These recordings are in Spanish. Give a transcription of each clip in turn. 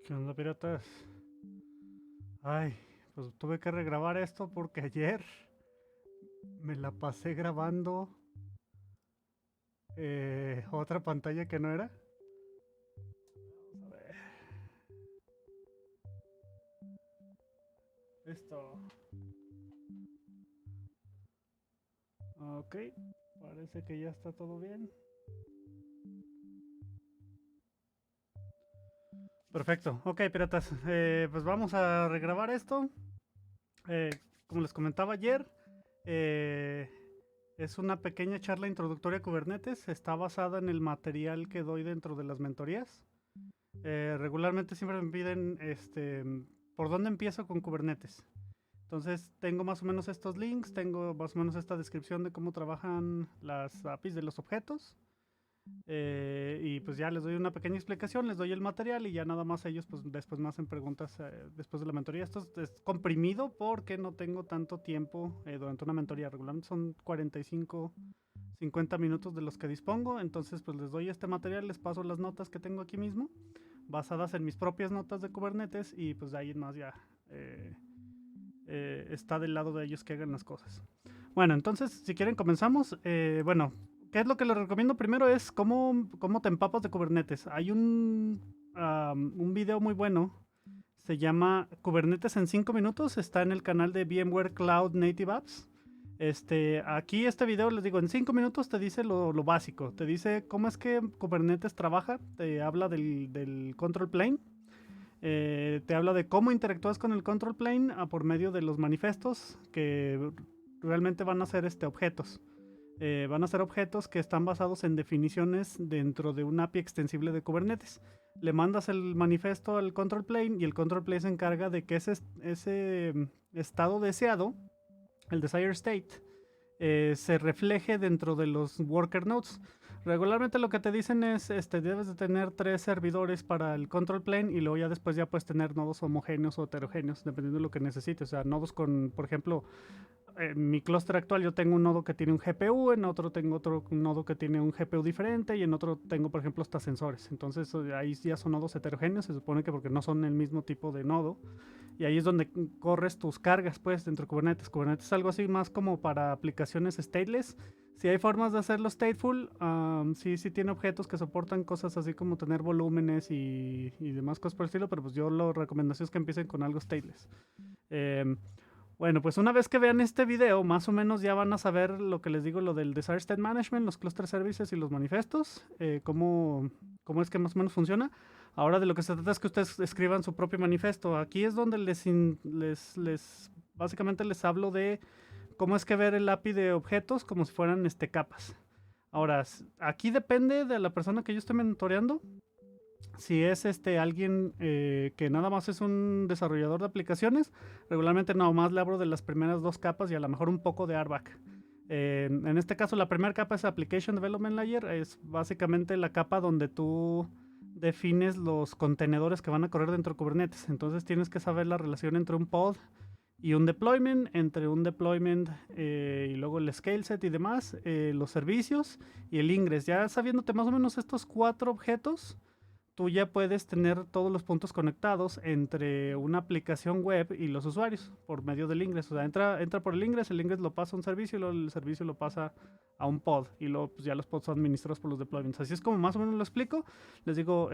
¿Qué onda, piratas? Ay, pues tuve que regrabar esto porque ayer me la pasé grabando otra pantalla que no era. Vamos a ver. Esto. Ok, parece que ya está todo bien. Perfecto. Ok, piratas. Pues vamos a regrabar esto. Eh, como les comentaba ayer, eh, es una pequeña charla introductoria a Kubernetes. Está basada en el material que doy dentro de las mentorías. Regularmente siempre me piden por dónde empiezo con Kubernetes. Entonces tengo más o menos estos links, tengo más o menos esta descripción de cómo trabajan las APIs de los objetos. Y pues ya les doy una pequeña explicación, les doy el material y ya nada más ellos pues después me hacen preguntas después de la mentoría. Esto es comprimido porque no tengo tanto tiempo durante una mentoría. Regularmente son 45, 50 minutos de los que dispongo. Entonces pues les doy este material, les paso las notas que tengo aquí mismo, basadas en mis propias notas de Kubernetes y pues de ahí en más ya está del lado de ellos que hagan las cosas. Bueno, entonces, si quieren, comenzamos. Bueno, ¿qué es lo que les recomiendo? Primero es cómo te empapas de Kubernetes. Hay un video muy bueno. Se llama Kubernetes en 5 minutos. Está en el canal de VMware Cloud Native Apps. Aquí este video, les digo, en 5 minutos te dice lo básico. Te dice cómo es que Kubernetes trabaja. Te habla del control plane. Te habla de cómo interactúas con el control plane por medio de los manifestos que realmente van a ser objetos. Van a ser objetos que están basados en definiciones dentro de un API extensible de Kubernetes. Le mandas el manifiesto al control plane y el control plane se encarga de que ese estado deseado, el desired state, se refleje dentro de los worker nodes. Regularmente lo que te dicen es, debes de tener 3 servidores para el control plane y luego ya después ya puedes tener nodos homogéneos o heterogéneos, dependiendo de lo que necesites. O sea, nodos con, por ejemplo, en mi clúster actual yo tengo un nodo que tiene un GPU, en otro tengo otro nodo que tiene un GPU diferente y en otro tengo, por ejemplo, hasta sensores. Entonces ahí ya son nodos heterogéneos, se supone que porque no son el mismo tipo de nodo. Y ahí es donde corres tus cargas, pues, dentro de Kubernetes. Kubernetes es algo así más como para aplicaciones stateless. Si hay formas de hacerlo stateful, sí tiene objetos que soportan cosas así como tener volúmenes y demás cosas por el estilo, pero pues yo lo recomendación es que empiecen con algo stateless. Eh, bueno, pues una vez que vean este video, más o menos ya van a saber lo que les digo, lo del Desired State Management, los cluster services y los manifestos, cómo es que más o menos funciona. Ahora de lo que se trata es que ustedes escriban su propio manifiesto. Aquí es donde básicamente les hablo de cómo es que ver el API de objetos como si fueran capas. Ahora, aquí depende de la persona que yo esté mentoreando. Si es alguien que nada más es un desarrollador de aplicaciones, regularmente nada más le abro de las primeras 2 capas y a lo mejor un poco de RBAC. En este caso, la primera capa es Application Development Layer. Es básicamente la capa donde tú defines los contenedores que van a correr dentro de Kubernetes. Entonces tienes que saber la relación entre un pod y un deployment, entre un deployment y luego el scale set y demás, los servicios y el ingress. Ya sabiéndote más o menos estos 4 objetos, tú ya puedes tener todos los puntos conectados entre una aplicación web y los usuarios por medio del ingreso. O sea, entra por el ingreso lo pasa a un servicio y luego el servicio lo pasa a un pod y luego pues, ya los pods son administrados por los deployments. Así es como más o menos lo explico. Les digo,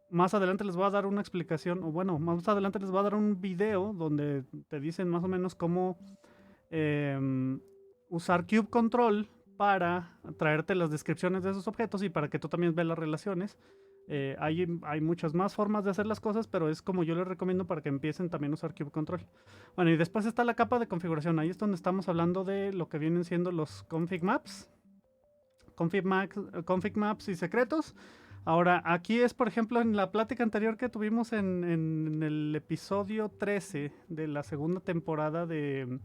más adelante les voy a dar una explicación, o bueno, más adelante les voy a dar un video donde te dicen más o menos cómo usar Kube Control para traerte las descripciones de esos objetos y para que tú también veas las relaciones Hay muchas más formas de hacer las cosas, pero es como yo les recomiendo para que empiecen también a usar kubectl. Bueno, y después está la capa de configuración. Ahí es donde estamos hablando de lo que vienen siendo los config maps y secretos. Ahora, aquí es, por ejemplo, en la plática anterior que tuvimos en el episodio 13 de la segunda temporada de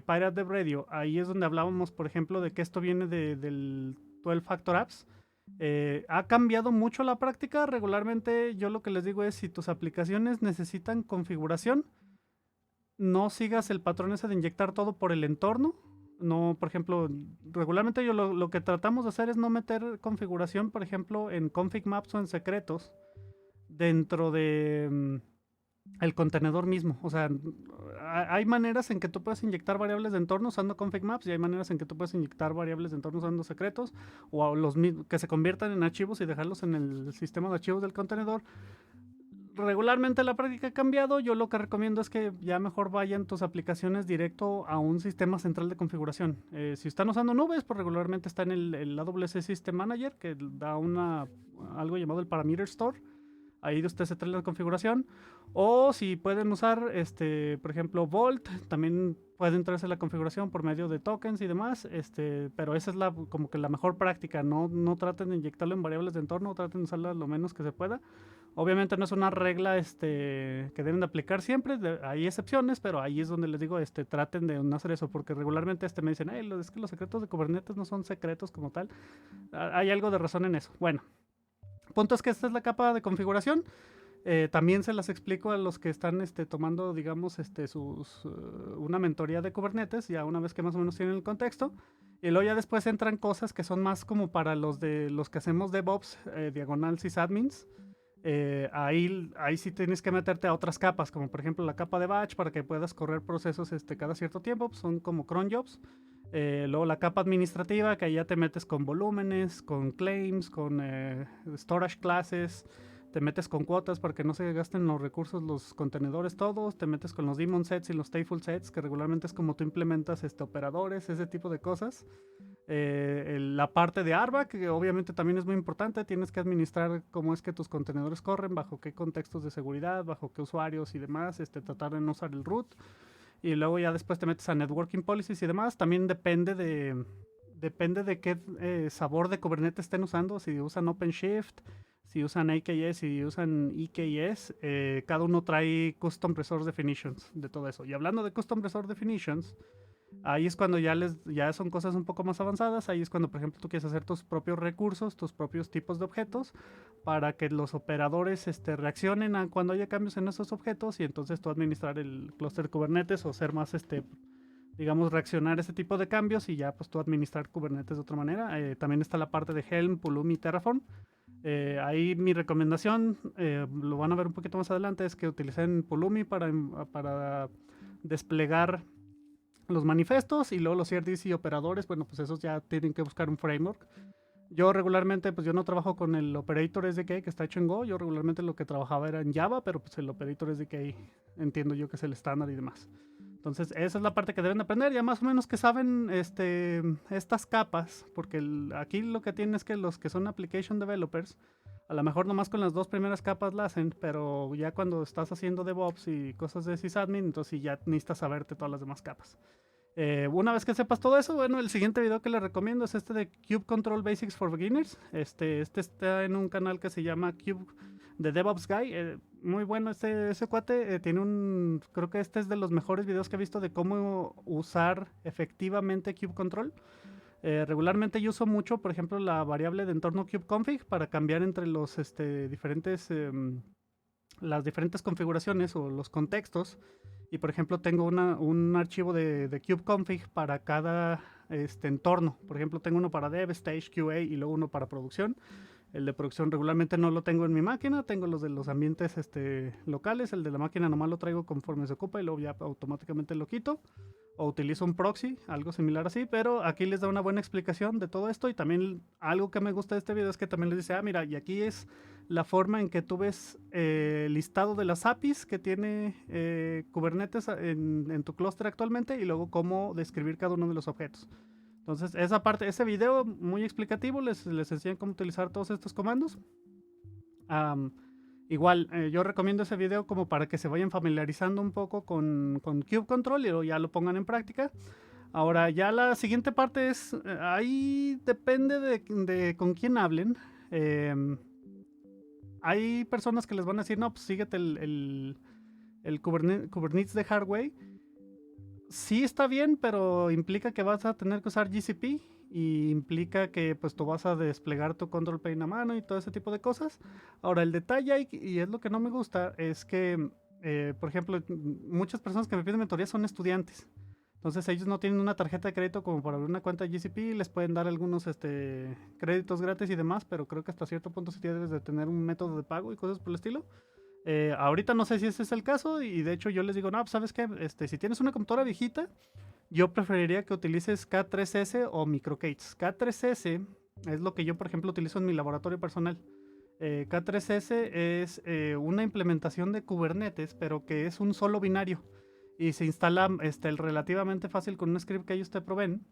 Pirate Dev Radio. Ahí es donde hablábamos, por ejemplo, de que esto viene del 12 Factor Apps. Ha cambiado mucho la práctica. Regularmente yo lo que les digo es, si tus aplicaciones necesitan configuración, no sigas el patrón ese de inyectar todo por el entorno. No, por ejemplo, regularmente yo lo que tratamos de hacer es no meter configuración, por ejemplo, en config maps o en secretos dentro de el contenedor mismo. O sea, hay maneras en que tú puedes inyectar variables de entorno usando config maps y hay maneras en que tú puedes inyectar variables de entorno usando secretos o los que se conviertan en archivos y dejarlos en el sistema de archivos del contenedor. Regularmente la práctica ha cambiado. Yo lo que recomiendo es que ya mejor vayan tus aplicaciones directo a un sistema central de configuración. Si están usando nubes, pues regularmente está en el AWS System Manager, que da algo llamado el Parameter Store. Ahí usted se trae la configuración. O si pueden usar, por ejemplo, Vault, también pueden traerse la configuración por medio de tokens y demás. Pero esa es como que la mejor práctica. No traten de inyectarlo en variables de entorno, traten de usarla lo menos que se pueda. Obviamente no es una regla que deben de aplicar siempre, hay excepciones, pero ahí es donde les digo, traten de no hacer eso, porque regularmente me dicen, es que los secretos de Kubernetes no son secretos como tal. Hay algo de razón en eso. Bueno, punto es que esta es la capa de configuración. También se las explico a los que están tomando, digamos, una mentoría de Kubernetes, ya una vez que más o menos tienen el contexto. Y luego ya después entran cosas que son más como para los que hacemos DevOps, diagonal sysadmins. Ahí sí tienes que meterte a otras capas, como por ejemplo la capa de batch para que puedas correr procesos cada cierto tiempo, pues son como cron jobs. Luego la capa administrativa, que ahí ya te metes con volúmenes, con claims, con storage classes, te metes con cuotas para que no se gasten los recursos, los contenedores todos, te metes con los daemon sets y los stateful sets, que regularmente es como tú implementas operadores, ese tipo de cosas. La parte de ARBA, que obviamente también es muy importante, tienes que administrar cómo es que tus contenedores corren, bajo qué contextos de seguridad, bajo qué usuarios y demás, tratar de no usar el root. Y luego ya después te metes a networking policies y demás. También depende de qué sabor de Kubernetes estén usando, si usan OpenShift, si usan AKS, si usan EKS, cada uno trae custom resource definitions de todo eso. Y hablando de custom resource definitions, ahí es cuando ya son cosas un poco más avanzadas. Ahí es cuando, por ejemplo, tú quieres hacer tus propios recursos, tus propios tipos de objetos, para que los operadores reaccionen a cuando haya cambios en esos objetos y entonces tú administrar el clúster Kubernetes o ser más, digamos, reaccionar a ese tipo de cambios y ya pues tú administrar Kubernetes de otra manera. También está la parte de Helm, Pulumi y Terraform. Ahí mi recomendación, lo van a ver un poquito más adelante, es que utilicen Pulumi para desplegar los manifestos y luego los CRDs y operadores. Bueno, pues esos ya tienen que buscar un framework. Yo regularmente, pues yo no trabajo con el Operator SDK que está hecho en Go. Yo regularmente lo que trabajaba era en Java, pero pues el Operator SDK entiendo yo que es el estándar y demás. Entonces esa es la parte que deben aprender. Ya más o menos que saben estas capas, porque aquí lo que tienen es que los que son application developers, a lo mejor nomás con las dos primeras capas la hacen, pero ya cuando estás haciendo DevOps y cosas de sysadmin, entonces sí ya necesitas saberte todas las demás capas. Una vez que sepas todo eso, bueno, el siguiente video que les recomiendo es de Kube Control Basics for Beginners. Este está en un canal que se llama Kube de DevOps Guy. Muy bueno ese cuate. Creo que este es de los mejores videos que he visto de cómo usar efectivamente Kube Control. Regularmente yo uso mucho, por ejemplo, la variable de entorno kubeconfig para cambiar entre los las diferentes configuraciones o los contextos. Y por ejemplo tengo un archivo de kubeconfig para cada entorno. Por ejemplo tengo uno para dev, stage, QA y luego uno para producción. El de producción regularmente no lo tengo en mi máquina, tengo los de los ambientes locales. El de la máquina nomás lo traigo conforme se ocupa y luego ya automáticamente lo quito. O utilizo un proxy, algo similar así, pero aquí les da una buena explicación de todo esto. Y también algo que me gusta de este video es que también les dice, mira, y aquí es la forma en que tú ves el listado de las APIs que tiene Kubernetes en tu clúster actualmente y luego cómo describir cada uno de los objetos. Entonces ese video muy explicativo les enseña cómo utilizar todos estos comandos. Am, Igual, yo recomiendo ese video como para que se vayan familiarizando un poco con Cube Control y luego ya lo pongan en práctica. Ahora, ya la siguiente parte es, ahí depende de con quién hablen. Em, Hay personas que les van a decir, no, pues síguete el Kubernetes de Hardware. Sí está bien, pero implica que vas a tener que usar GCP y implica que pues tú vas a desplegar tu control plane a mano y todo ese tipo de cosas. Ahora, el detalle ahí, y es lo que no me gusta, es que, por ejemplo, muchas personas que me piden mentoría son estudiantes. Entonces ellos no tienen una tarjeta de crédito como para abrir una cuenta de GCP, les pueden dar algunos créditos gratis y demás, pero creo que hasta cierto punto sí debes de tener un método de pago y cosas por el estilo. Ahorita no sé si ese es el caso y de hecho yo les digo, no, pues, ¿sabes qué? Si tienes una computadora viejita, yo preferiría que utilices K3S o MicroK8s. K3S es lo que yo, por ejemplo, utilizo en mi laboratorio personal. K3S es una implementación de Kubernetes, pero que es un solo binario y se instala relativamente fácil con un script que ellos te proveen.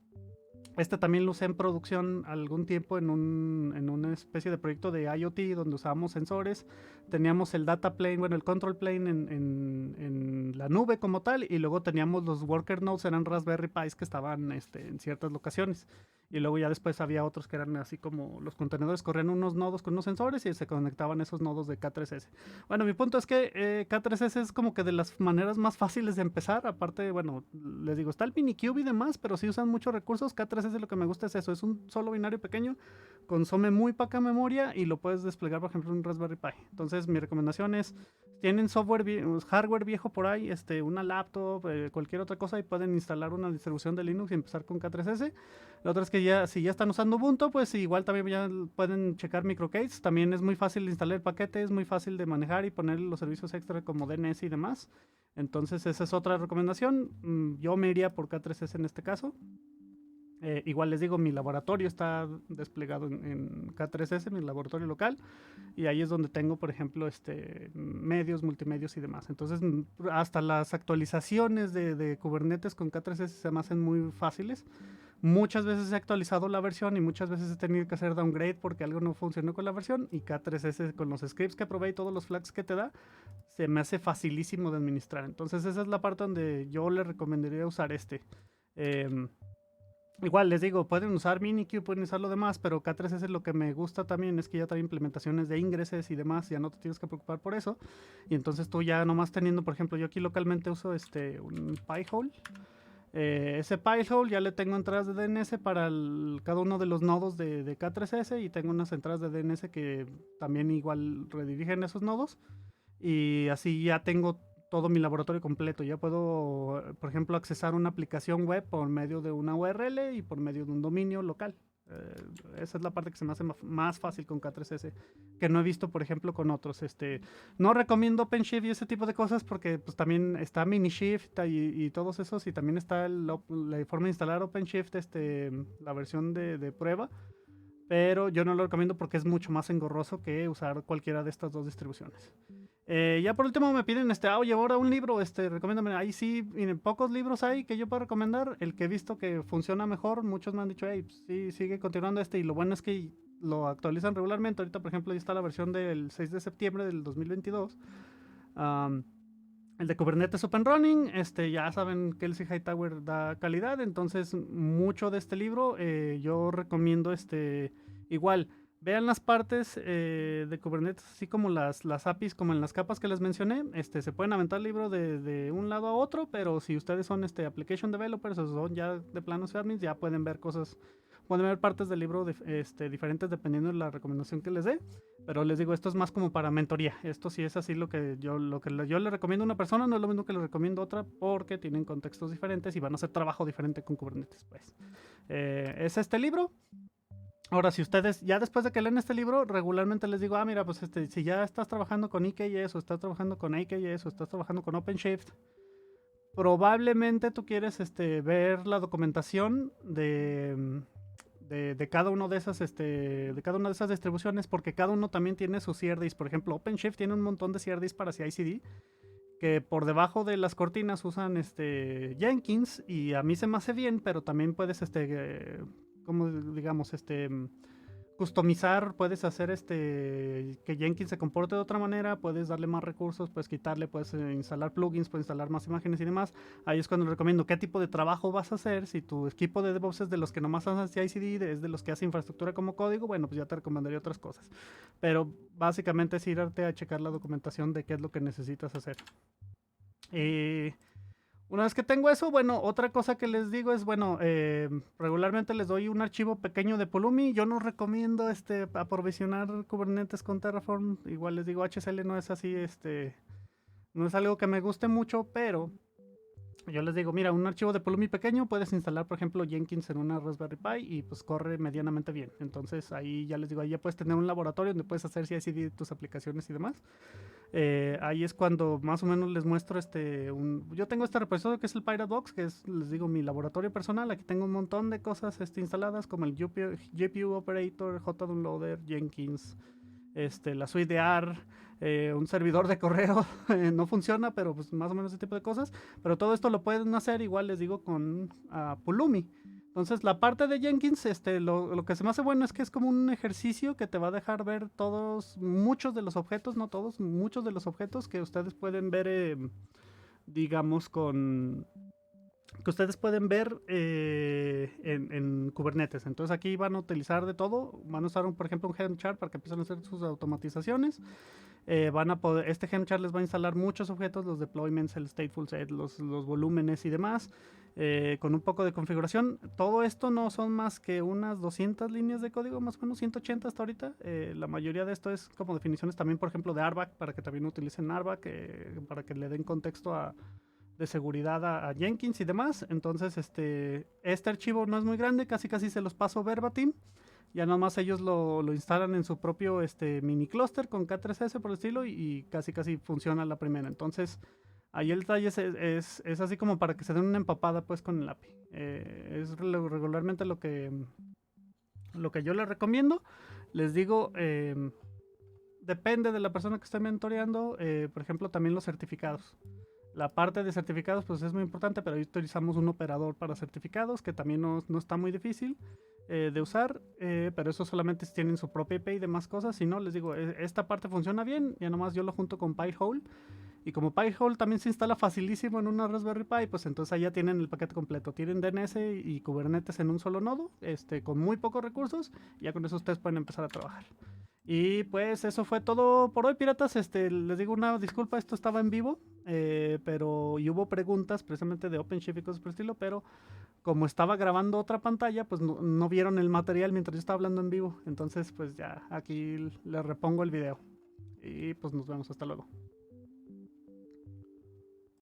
También lo usé en producción algún tiempo en una especie de proyecto de IoT donde usábamos sensores. Teníamos el data plane, bueno, el control plane en la nube como tal. Y luego teníamos los worker nodes, eran Raspberry Pis que estaban en ciertas locaciones. Y luego ya después había otros que eran así como los contenedores corrían unos nodos con unos sensores y se conectaban esos nodos de K3S. Bueno, mi punto es que K3S es como que de las maneras más fáciles de empezar. Aparte, bueno, les digo, está el Minikube y demás, pero si usan muchos recursos. K3S lo que me gusta es eso, es un solo binario pequeño, consume muy poca memoria y lo puedes desplegar, por ejemplo, en un Raspberry Pi. Entonces, mi recomendación es, tienen hardware viejo por ahí, una laptop, cualquier otra cosa y pueden instalar una distribución de Linux y empezar con K3S. La otra es que ya, si ya están usando Ubuntu, pues igual también ya pueden checar MicroK8s. También es muy fácil de instalar el paquete, es muy fácil de manejar y poner los servicios extra como DNS y demás. Entonces esa es otra recomendación. Yo me iría por K3S en este caso. Igual les digo, mi laboratorio está desplegado en K3S, mi laboratorio local, y ahí es donde tengo, por ejemplo, medios, multimedios y demás. Entonces, hasta las actualizaciones de Kubernetes con K3S se me hacen muy fáciles. Muchas veces he actualizado la versión y muchas veces he tenido que hacer downgrade porque algo no funcionó con la versión, y K3S con los scripts que probé y todos los flags que te da, se me hace facilísimo de administrar. Entonces esa es la parte donde yo le recomendaría usar Eh, Igual les digo, pueden usar Minikube, pueden usar lo demás, pero K3S lo que me gusta también es que ya trae implementaciones de ingresos y demás, ya no te tienes que preocupar por eso. Y entonces tú ya nomás teniendo, por ejemplo, yo aquí localmente uso un Pi-hole. Ese Pi-hole ya le tengo entradas de DNS para cada uno de los nodos de K3S y tengo unas entradas de DNS que también igual redirigen esos nodos. Y así ya tengo todo mi laboratorio completo. Ya puedo, por ejemplo, accesar una aplicación web por medio de una URL y por medio de un dominio local. Esa es la parte que se me hace más fácil con K3S, que no he visto, por ejemplo, con otros. No recomiendo OpenShift y ese tipo de cosas porque pues también está Minishift y todos esos, y también está la forma de instalar OpenShift, la versión de prueba, pero yo no lo recomiendo porque es mucho más engorroso que usar cualquiera de estas dos distribuciones. Ya por último me piden, oye, ahora un libro, recomiéndame. Ahí sí, miren, pocos libros hay que yo puedo recomendar. El que he visto que funciona mejor, muchos me han dicho, hey, pues, sí, sigue continuando y lo bueno es que lo actualizan regularmente. Ahorita, por ejemplo, ya está la versión del 6 de septiembre del 2022. El de Kubernetes Open Running, ya saben que Kelsey Hightower da calidad, entonces mucho de este libro yo recomiendo igual. Vean las partes de Kubernetes, así como las APIs, como en las capas que les mencioné. Se pueden aventar el libro de un lado a otro, pero si ustedes son application developers o son ya de planos admins, ya pueden ver cosas, pueden ver partes del libro diferentes dependiendo de la recomendación que les dé. Pero les digo, esto es más como para mentoría. Esto sí es así lo que yo le recomiendo a una persona, no es lo mismo que le recomiendo a otra, porque tienen contextos diferentes y van a hacer trabajo diferente con Kubernetes. Pues es este libro. Ahora, si ustedes, ya después de que leen este libro, regularmente les digo, mira, pues si ya estás trabajando con EKS o estás trabajando con AKS o estás trabajando con OpenShift, probablemente tú quieres ver la documentación de cada uno de esas de cada una de esas distribuciones, porque cada uno también tiene sus CRDs. Por ejemplo, OpenShift tiene un montón de CRDs para CI/CD que por debajo de las cortinas usan Jenkins, y a mí se me hace bien, pero también puedes como digamos customizar, puedes hacer que Jenkins se comporte de otra manera, puedes darle más recursos, puedes quitarle, puedes instalar plugins, puedes instalar más imágenes y demás. Ahí es cuando les recomiendo qué tipo de trabajo vas a hacer. Si tu equipo de DevOps es de los que nomás hacen CI/CD, es de los que hace infraestructura como código, bueno, pues ya te recomendaría otras cosas. Pero básicamente es irte a checar la documentación de qué es lo que necesitas hacer. Una vez que tengo eso, bueno, otra cosa que les digo es, bueno, regularmente les doy un archivo pequeño de Pulumi. Yo no recomiendo aprovisionar Kubernetes con Terraform. Igual les digo, HCL no es así, no es algo que me guste mucho, pero yo les digo, mira, un archivo de Pulumi pequeño, puedes instalar, por ejemplo, Jenkins en una Raspberry Pi y pues corre medianamente bien. Entonces ahí ya les digo, ahí ya puedes tener un laboratorio donde puedes hacer CI/CD tus aplicaciones y demás. Ahí es cuando más o menos les muestro yo tengo este repositorio que es el Pirate Box, que es, les digo, mi laboratorio personal. Aquí tengo un montón de cosas instaladas como el GPU Operator, JDownloader, Jenkins, la suite de AR, un servidor de correo. No funciona, pero pues más o menos ese tipo de cosas. Pero todo esto lo pueden hacer igual, les digo, con Pulumi. Entonces, la parte de Jenkins, lo que se me hace bueno es que es como un ejercicio que te va a dejar ver muchos de los objetos, no todos, muchos de los objetos que ustedes pueden ver, digamos, que ustedes pueden ver en Kubernetes. Entonces, aquí van a utilizar de todo. Van a usar, por ejemplo, un Helm chart para que empiecen a hacer sus automatizaciones. Este Helm chart les va a instalar muchos objetos, los deployments, el stateful set, los volúmenes y demás, con un poco de configuración. Todo esto no son más que unas 200 líneas de código, más o menos 180 hasta ahorita. La mayoría de esto es como definiciones también, por ejemplo, de RBAC, para que también utilicen RBAC, para que le den contexto de seguridad a Jenkins y demás. Entonces, este archivo no es muy grande, casi se los paso verbatim. Ya nomás ellos lo instalan en su propio mini cluster con K3S por el estilo y casi funciona la primera. Entonces, ahí el detalle es así como para que se den una empapada pues con el API. Es regularmente lo que yo les recomiendo. Les digo, depende de la persona que esté mentoreando. Por ejemplo, también los certificados. La parte de certificados pues es muy importante, pero ahí utilizamos un operador para certificados que también no está muy difícil de usar, pero eso solamente si tienen su propia IP y demás cosas. Si no, les digo, esta parte funciona bien, ya nomás yo lo junto con Pi-hole. Y como Pi-hole también se instala facilísimo en una Raspberry Pi, pues entonces ahí ya tienen el paquete completo. Tienen DNS y Kubernetes en un solo nodo, con muy pocos recursos, y ya con eso ustedes pueden empezar a trabajar. Y pues eso fue todo por hoy, piratas. Les digo una disculpa, esto estaba en vivo, y hubo preguntas precisamente de OpenShift y cosas por el estilo, pero como estaba grabando otra pantalla, pues no vieron el material mientras yo estaba hablando en vivo. Entonces, pues ya aquí les repongo el video. Y pues nos vemos, hasta luego.